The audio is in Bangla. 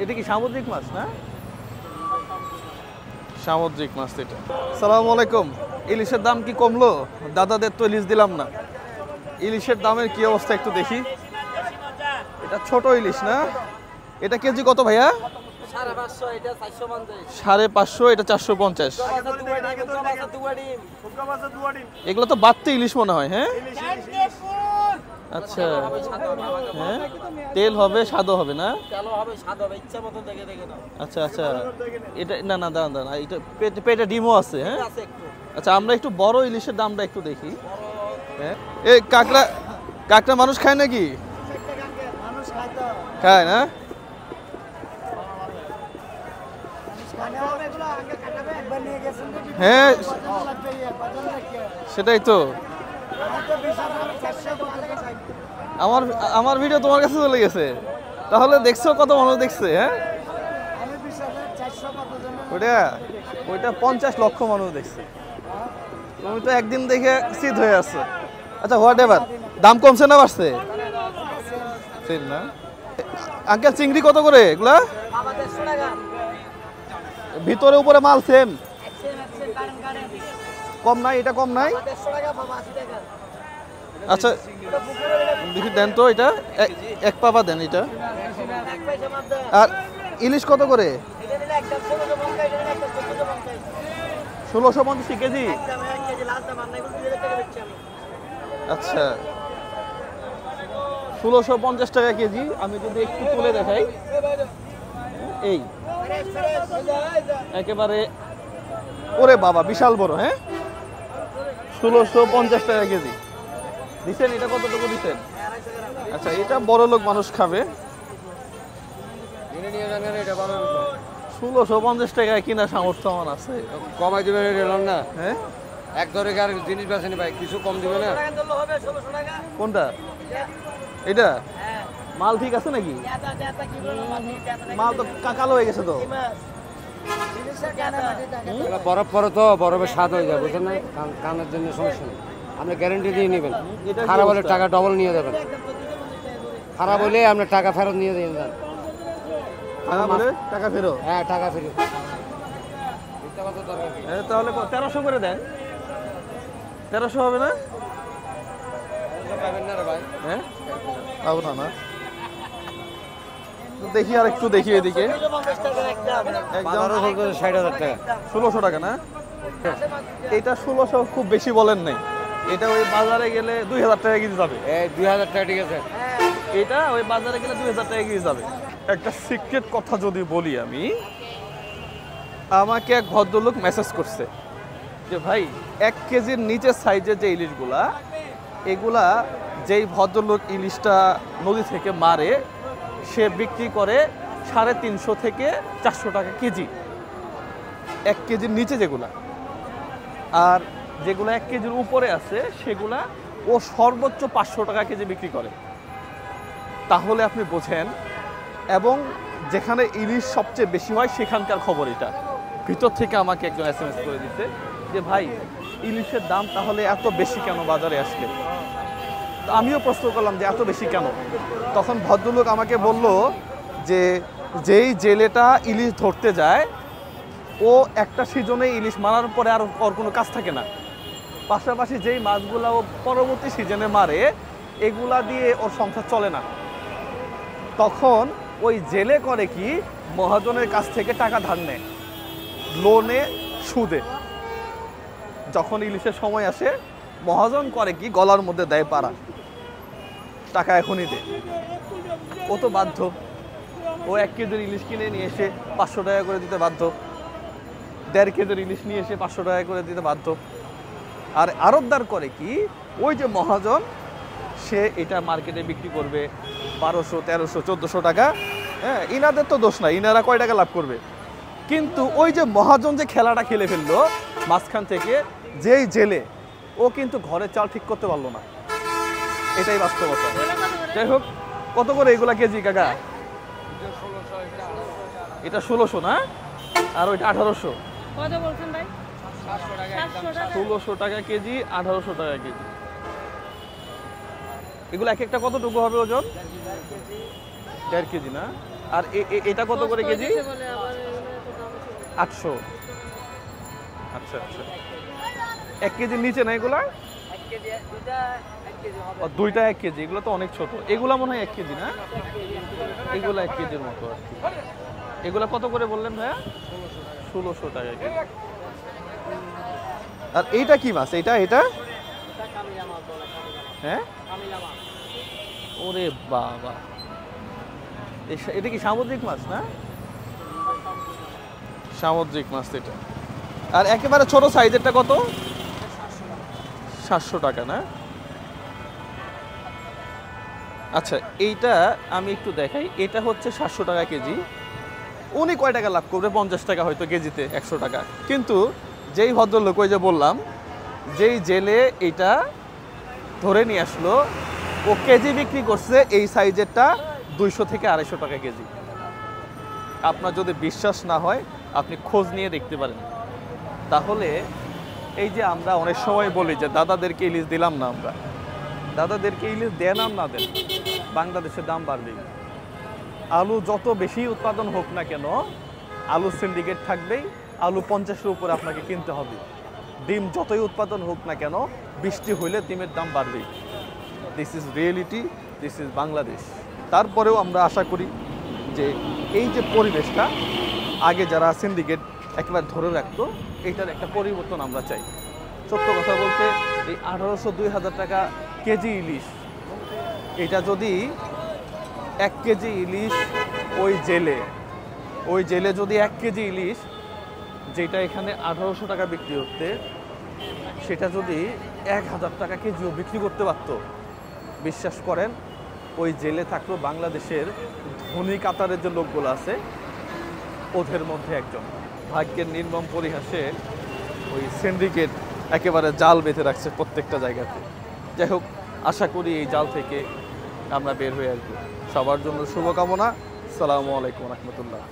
এটা কি সামুদ্রিক মাছ না? সামুদ্রিক মাছ এটা। আসসালামু আলাইকুম। ইলিশের দাম কি কমলো? দাদাদের তো ইলিশ দিলাম না। ইলিশের দামের কি অবস্থা একটু দেখি। এটা ছোট ইলিশ না? এটা কেজি কত ভাইয়া? 550, এটা 450। এগুলো তো বাড়তি ইলিশ মনে হয়। হ্যাঁ আচ্ছা, হ্যাঁ তেল হবে স্বাদও হবে না? আচ্ছা আচ্ছা, এটা না না দাঁড়ান দাঁড়ান, এটা পেটে ডিমও আছে। হ্যাঁ আচ্ছা, আমরা একটু বড় ইলিশের দামটা একটু দেখি। হ্যাঁ এই কাঁকড়া মানুষ খায় নাকি? খায় না? হ্যাঁ সেটাই তো। আমার ভিডিও তোমার কাছে চলে গেছে, তাহলে দেখছো কত মানুষ দেখছে? হ্যাঁ ওইটা 50 লক্ষ মানুষ দেখছে। তুমি তো একদিন দেখে স্থির হয়ে আসছো। আচ্ছা হোয়াট এভার, দাম কমছে না বাড়ছে? না আঙ্কেল, চিংড়ি কত করে এগুলা? ভিতরে উপরে মাল সেম? কম নাই? এটা কম নাই? আচ্ছা দেখি দেন তো, এটা এক পাবা দেন এটা। আর ইলিশ কত করে? 1650 কেজি। আচ্ছা 1650 টাকা কেজি। আমি যদি একটু তুলে দেখাই, এই একেবারে ওরে বাবা বিশাল বড়। হ্যাঁ 1650 টাকা কেজি দিচ্ছেন। এটা কতটুকু দিচ্ছেন? আচ্ছা এটা বড় লোক মানুষ খাবে। 1650 টাকায় কিনা সামর্থ্য আমার আছে। কমাই দিবেন না? হ্যাঁ এক ধরে আর জিনিস বেছেনি ভাই, কিছু কম দিবে না? কোনটা? এটা মাল ঠিক আছে নাকি? মাল তো কালো হয়ে গেছে তো। বরফ পরে তো বরফের স্বাদ হয়ে যায়, বুঝছেন না? কানের জন্য সমস্যা নেই, আপনি গ্যারেন্টি দিয়ে নেবেন। খারাপ হলে টাকা ডবল নিয়ে যাবেন, খারাপ হলে আপনার টাকা ফেরত নিয়ে দিয়ে যান। খারাপ হলে টাকা ফেরত? হ্যাঁ টাকা ফেরত। তাহলে 1300 করে দেন। 1300 হবে না? হ্যাঁ পাবো না না। দেখি আর একটু দেখি এদিকে। 60,000 টাকা। 1600 টাকা না? এটা 1600 খুব বেশি বলেন নাই। এটা ওই বাজারে গেলে 2000 টাকা কেজি যাবে। 2000 টাকা ঠিক আছে। এটা ওই বাজারে গেলে 2000 টাকা কেজি যাবে। একটা সিক্রেট কথা যদি বলি আমি, আমাকে এক ভদ্রলোক মেসেজ করছে যে ভাই 1 কেজির নিচে সাইজের যে ইলিশগুলা, এগুলা যেই ভদ্রলোক ইলিশটা নদী থেকে মারে সে বিক্রি করে 350 থেকে 400 টাকা কেজি 1 কেজির নিচে যেগুলা। আর যেগুলো 1 কেজির উপরে আছে সেগুলা ও সর্বোচ্চ 500 টাকা কেজি বিক্রি করে। তাহলে আপনি বোঝেন। এবং যেখানে ইলিশ সবচেয়ে বেশি হয় সেখানকার খবর এটা। ভিতর থেকে আমাকে একজন SMS করে দিতে যে ভাই ইলিশের দাম তাহলে এত বেশি কেন বাজারে আসলে? তো আমিও প্রশ্ন করলাম যে এত বেশি কেন? তখন ভদ্রলোক আমাকে বলল যে যেই জেলেটা ইলিশ ধরতে যায় ও একটা সিজনে ইলিশ মারার পরে আর ওর কোনো কাজ থাকে না। পাশাপাশি যেই মাছগুলো ও পরবর্তী সিজনে মারে এগুলা দিয়ে ওর সংসার চলে না। তখন ওই জেলে করে কি, মহাজনের কাছ থেকে টাকা ধার নেয়, লোনে সুদে। যখন ইলিশের সময় আসে মহাজন করে কি, গলার মধ্যে দেয় পাড়া, টাকা এখনই দে। ও তো বাধ্য, ও 1 কেজির ইলিশ কিনে নিয়ে এসে 500 টাকা করে দিতে বাধ্য, 1.5 কেজির ইলিশ নিয়ে এসে 500 টাকা করে দিতে বাধ্য। আর আড়তদার করে কি, ওই যে মহাজন সে এটা মার্কেটে বিক্রি করবে 1200, 1300, 1400 টাকা। হ্যাঁ ইনাদের তো দোষ নাই, ইনারা কয় টাকা লাভ করবে। কিন্তু ওই যে মহাজন যে খেলাটা খেলে ফেললো মাঝখান থেকে, যেই জেলে, ও কিন্তু ঘরের চাল ঠিক করতে পারলো না। এটাই বাস্তবতা। যাই হোক, কত করে এগুলা কেজি কাকা? এটা 1600 না? আর ওইটা 1800। কত বলছেন ভাই? 1600 টাকা কেজি, 1800 টাকা কেজি। এগুলো এক একটা কতটুকু হবে ওজন? 1.5 কেজি না? আর এটা কত করে কেজি? 800। আচ্ছা আচ্ছা, 1 কেজির নিচে না এগুলা? দুইটা 1 কেজি, এগুলো তো অনেক ছোট। এগুলা মনে হয় 1 কেজি না? এগুলা 1 কেজির মতো আর কি। এগুলা কত করে বললেন ভাইয়া? 1600 টাকা কেজি। আর এইটা কি মাছ? এটা হ্যাঁ, ওরে বাবা, এটা কি সামুদ্রিক মাছ না? সামুদ্রিক মাছ এটা। আর একেবারে ছোট সাইজেরটা কত? 700 টাকা না? আচ্ছা, এইটা আমি একটু দেখাই। এটা হচ্ছে 700 টাকা কেজি। উনি কয় টাকা লাভ করবে? 50 টাকা হয়তো কেজিতে, 100 টাকা। কিন্তু যেই ভদ্রলোক, ওই যে বললাম, যেই জেলে এটা ধরে নিয়ে আসলো, ও কেজি বিক্রি করছে এই সাইজেরটা 200 থেকে 250 টাকা কেজি। আপনার যদি বিশ্বাস না হয় আপনি খোঁজ নিয়ে দেখতে পারেন। তাহলে এই যে আমরা অনেক সময় বলি যে দাদাদেরকে ইলিশ দিলাম না, আমরা দাদাদেরকে ইলিশ দেন আর না দেন, বাংলাদেশের দাম বাড়বেই। আলু যত বেশি উৎপাদন হোক না কেন, আলু সিন্ডিকেট থাকবেই, আলু 50-এর উপরে আপনাকে কিনতে হবে। ডিম যতই উৎপাদন হোক না কেন, বৃষ্টি হইলে ডিমের দাম বাড়বেই। This is reality, this is Bangladesh. তারপরেও আমরা আশা করি যে এই যে পরিবেশটা আগে যারা সিন্ডিকেট একেবারে ধরে রাখতো, এইটার একটা পরিবর্তন আমরা চাই। সত্য কথা বলতে, এই 1800-2000 টাকা কেজি ইলিশ, এটা যদি 1 কেজি ইলিশ ওই জেলে যদি 1 কেজি ইলিশ, যেটা এখানে 1800 টাকা বিক্রি হচ্ছে, সেটা যদি 1000 টাকা কেজিও বিক্রি করতে পারত, বিশ্বাস করেন ওই জেলে থাকলো বাংলাদেশের ধনী কাতারের যে লোকগুলো আছে ওদের মধ্যে একজন। ভাগ্যের নির্মম পরিহাসে ওই সিন্ডিকেট একেবারে জাল বেঁধে রাখছে প্রত্যেকটা জায়গাতে। যাই হোক, আশা করি এই জাল থেকে আমরা বের হয়ে আসবো। সবার জন্য শুভকামনা। আসসালামু আলাইকুম রহমতুল্লাহ।